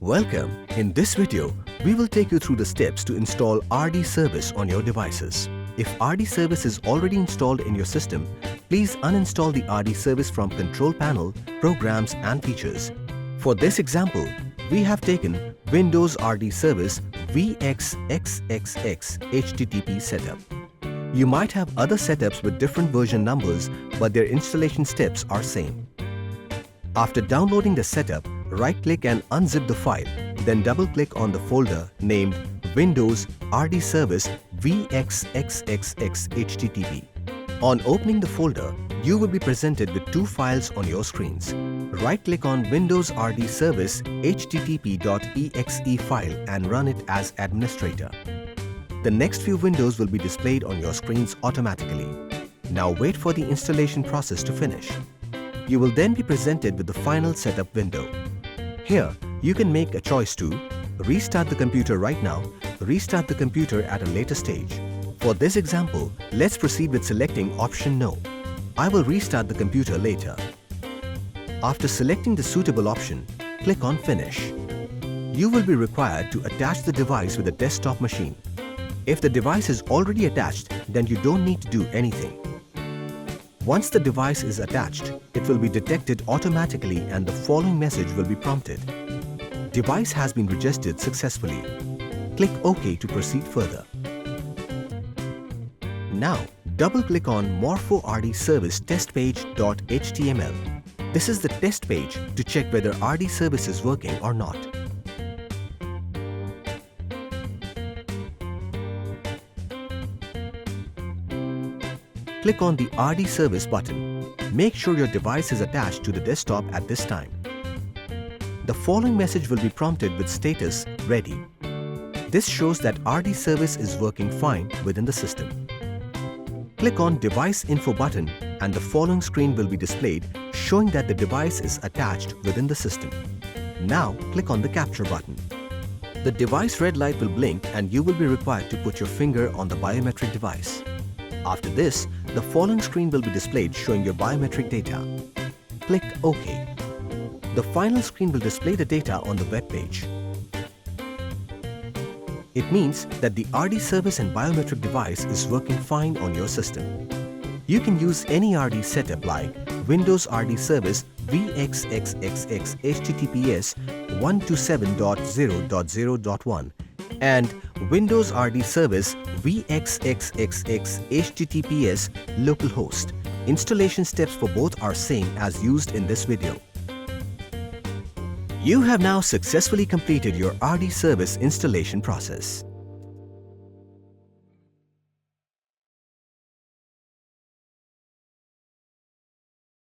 Welcome. In this video, we will take you through the steps to install RD Service on your devices. If RD Service is already installed in your system, please uninstall the RD Service from Control Panel, Programs and Features. For this example, we have taken Windows RD Service VXXXX HTTP setup. You might have other setups with different version numbers, but their installation steps are same. After downloading the setup, right-click and unzip the file, then double-click on the folder named Windows RD Service VXXXX HTTP. On opening the folder, you will be presented with two files on your screens. Right-click on Windows RD Service http.exe file and run it as administrator. The next few windows will be displayed on your screens automatically. Now wait for the installation process to finish. You will then be presented with the final setup window. Here, you can make a choice to restart the computer right now, restart the computer at a later stage. For this example, let's proceed with selecting option No. I will restart the computer later. After selecting the suitable option, click on Finish. You will be required to attach the device with a desktop machine. If the device is already attached, then you don't need to do anything. Once the device is attached, it will be detected automatically and the following message will be prompted. Device has been registered successfully. Click OK to proceed further. Now, double-click on Morpho RD Service test page.html. This is the test page to check whether RD Service is working or not. Click on the RD Service button. Make sure your device is attached to the desktop at this time. The following message will be prompted with status Ready. This shows that RD Service is working fine within the system. Click on Device Info button and the following screen will be displayed showing that the device is attached within the system. Now click on the Capture button. The device red light will blink and you will be required to put your finger on the biometric device. After this, the following screen will be displayed showing your biometric data. Click OK. The final screen will display the data on the web page. It means that the RD Service and biometric device is working fine on your system. You can use any RD setup like Windows RD Service VXXXX HTTPS 127.0.0.1 and Windows RD Service VXXXX HTTPS localhost. Installation steps for both are same as used in this video. You have now successfully completed your RD Service installation process.